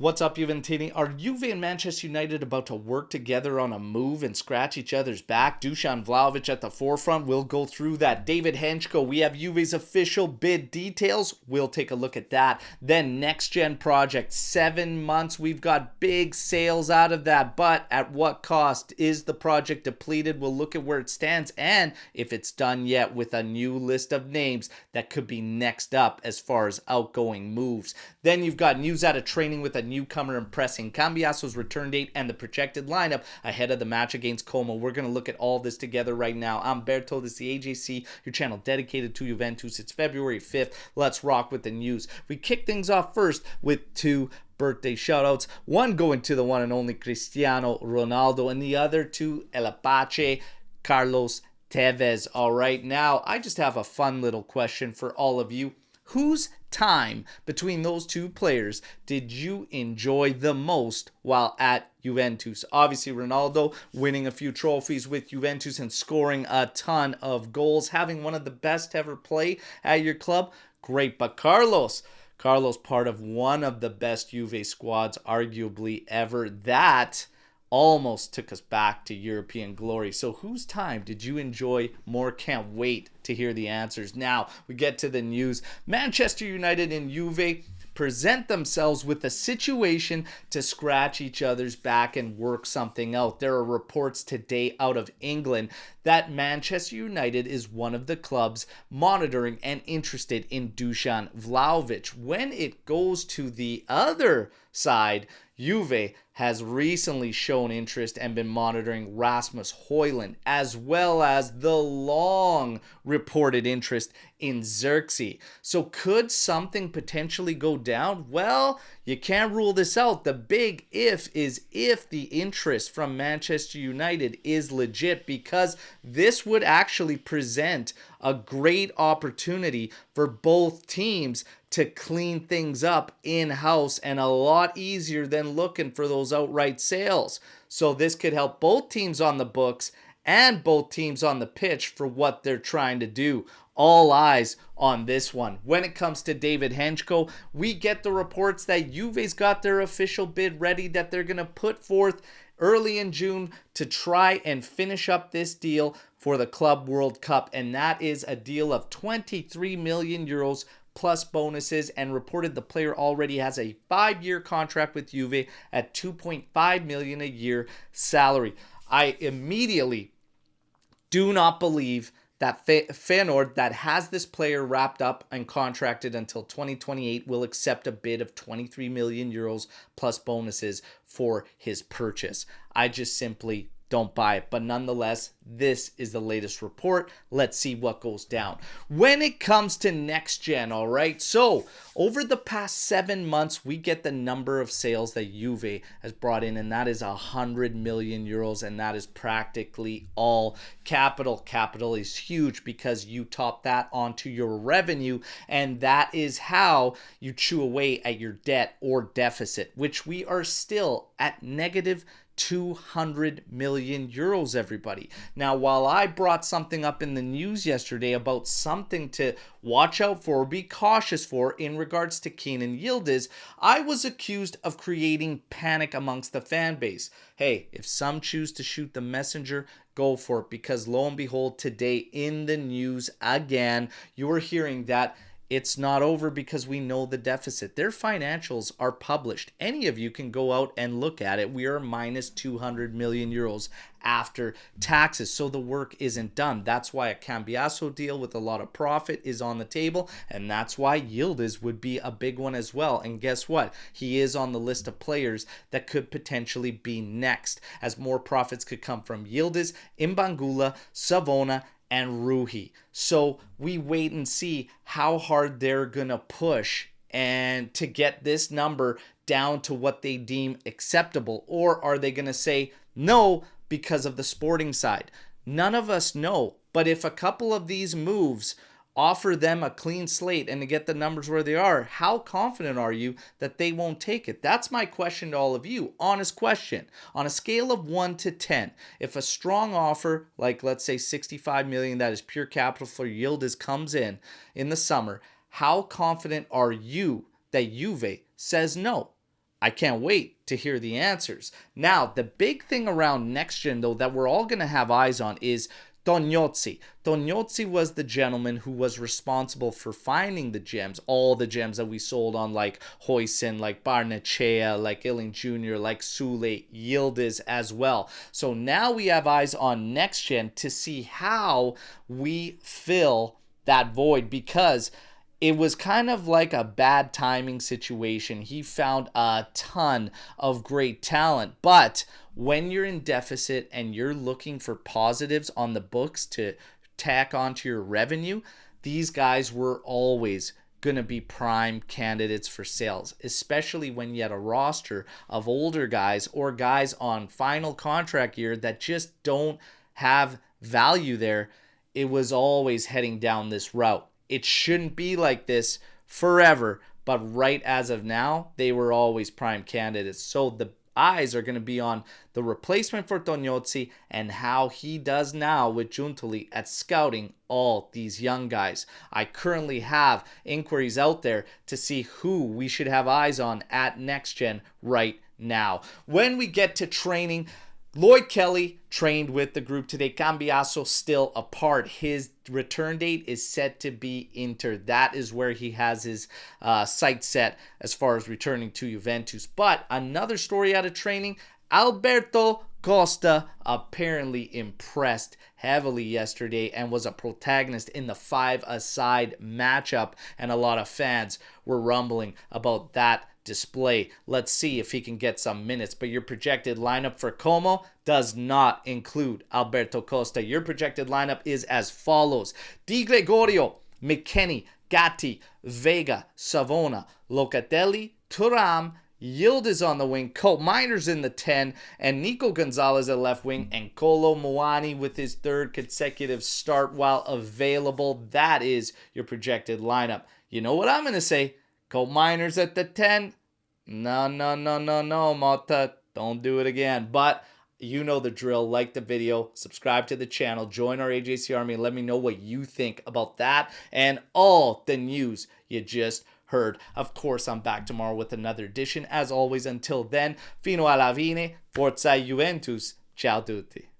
What's up, Juventini? Are Juve and Manchester United about to work together on a move and scratch each other's back? Dusan Vlahovic at the forefront. We'll go through that. David Hancko, we have Juve's official bid details. We'll take a look at that. Then NextGen project, 7 months. We've got big sales out of that, but at what cost? Is the project depleted? We'll look at where it stands and if it's done yet with a new list of names that could be next up as far as outgoing moves. Then you've got news out of training with a newcomer impressing Cambiaso's return date and the projected lineup ahead of the match against Como. We're going to look at all this together right now. I'm Berto, this is the AJC, your channel dedicated to Juventus. It's February 5th. Let's rock with the news. We kick things off first with two birthday shoutouts. One going to the one and only Cristiano Ronaldo and the other to El Apache Carlos Tevez. All right, now I just have a fun little question for all of you. Whose time between those two players did you enjoy the most while at Juventus? Obviously, Ronaldo winning a few trophies with Juventus and scoring a ton of goals, having one of the best ever play at your club. Great, but Carlos part of one of the best Juve squads arguably ever. That almost took us back to European glory. So whose time did you enjoy more? Can't wait to hear the answers. Now we get to the news. Manchester United and Juve present themselves with a situation to scratch each other's back and work something out. There are reports today out of England that Manchester United is one of the clubs monitoring and interested in Dusan Vlahovic. When it goes to the other side, Juve has recently shown interest and been monitoring Rasmus Højlund, as well as the long reported interest in Xerxes. So could something potentially go down? Well, you can't rule this out. The big if is if the interest from Manchester United is legit, because this would actually present a great opportunity for both teams to clean things up in-house, and a lot easier than looking for those outright sales. So this could help both teams on the books and both teams on the pitch for what they're trying to do. All eyes on this one. When it comes to David Hancko, we get the reports that Juve's got their official bid ready that they're going to put forth early in June to try and finish up this deal for the Club World Cup. And that is a deal of 23 million euros plus bonuses, and reported the player already has a 5-year contract with Juve at 2.5 million a year salary. I immediately do not believe that Feyenoord, that has this player wrapped up and contracted until 2028, will accept a bid of 23 million euros plus bonuses for his purchase. I just simply don't buy it. But nonetheless, this is the latest report. Let's see what goes down. When it comes to NextGen, all right, so over the past 7 months, we get the number of sales that Juve has brought in, and that is 100 million euros, and that is practically all capital. Capital is huge because you top that onto your revenue, and that is how you chew away at your debt or deficit, which we are still at negative 200 million euros, everybody. Now, while I brought something up in the news yesterday about something to watch out for, be cautious for in regards to Kenan Yildiz, I was accused of creating panic amongst the fan base. Hey, if some choose to shoot the messenger, go for it, because lo and behold, today in the news again, you are hearing that it's not over because we know the deficit. Their financials are published. Any of you can go out and look at it. We are minus 200 million euros after taxes. So the work isn't done. That's why a Cambiaso deal with a lot of profit is on the table. And that's why Yildiz would be a big one as well. And guess what? He is on the list of players that could potentially be next, as more profits could come from Yildiz, Imbangula, Savona, and Ruhi. So we wait and see how hard they're gonna push and to get this number down to what they deem acceptable. Or are they gonna say no because of the sporting side? None of us know. But if a couple of these moves offer them a clean slate and to get the numbers where they are, how confident are you that they won't take it? That's my question to all of you. Honest question. On a scale of 1 to 10, if a strong offer, like let's say 65 million, that is pure capital for Yildiz, comes in the summer, how confident are you that Juve says no? I can't wait to hear the answers. Now, the big thing around NextGen, though, that we're all going to have eyes on is Tognozzi. Tognozzi was the gentleman who was responsible for finding the gems, all the gems that we sold on, like Hoyson, like Barnechea, like Illing Jr., like Sule, Yildiz as well. So now we have eyes on NextGen to see how we fill that void, because it was kind of like a bad timing situation. He found a ton of great talent, but when you're in deficit and you're looking for positives on the books to tack onto your revenue, these guys were always going to be prime candidates for sales, especially when you had a roster of older guys or guys on final contract year that just don't have value there. It was always heading down this route. It shouldn't be like this forever, but right as of now, they were always prime candidates. So the eyes are going to be on the replacement for Tognozzi and how he does now with Giuntoli at scouting all these young guys. I currently have inquiries out there to see who we should have eyes on at NextGen right now. When we get to training, Lloyd Kelly trained with the group today. Cambiaso still apart. His return date is set to be Inter. That is where he has his sights set as far as returning to Juventus. But another story out of training, Alberto Costa apparently impressed heavily yesterday and was a protagonist in the five-a-side matchup, and a lot of fans were rumbling about that display. Let's see if he can get some minutes. But your projected lineup for Como does not include Alberto Costa. Your projected lineup is as follows: Di Gregorio, McKennie, Gatti, Vega, Savona, Locatelli, Thuram, Yildiz on the wing, Colt Miners in the 10, and Nico Gonzalez at left wing, and Kolo Muani with his third consecutive start while available. That is your projected lineup. You know what I'm going to say? Colt Miners at the 10. No, Mota. Don't do it again. But you know the drill. Like the video, subscribe to the channel, join our AJC Army, and let me know what you think about that and all the news you just heard. Of course, I'm back tomorrow with another edition. As always, until then, fino alla fine, forza Juventus. Ciao tutti.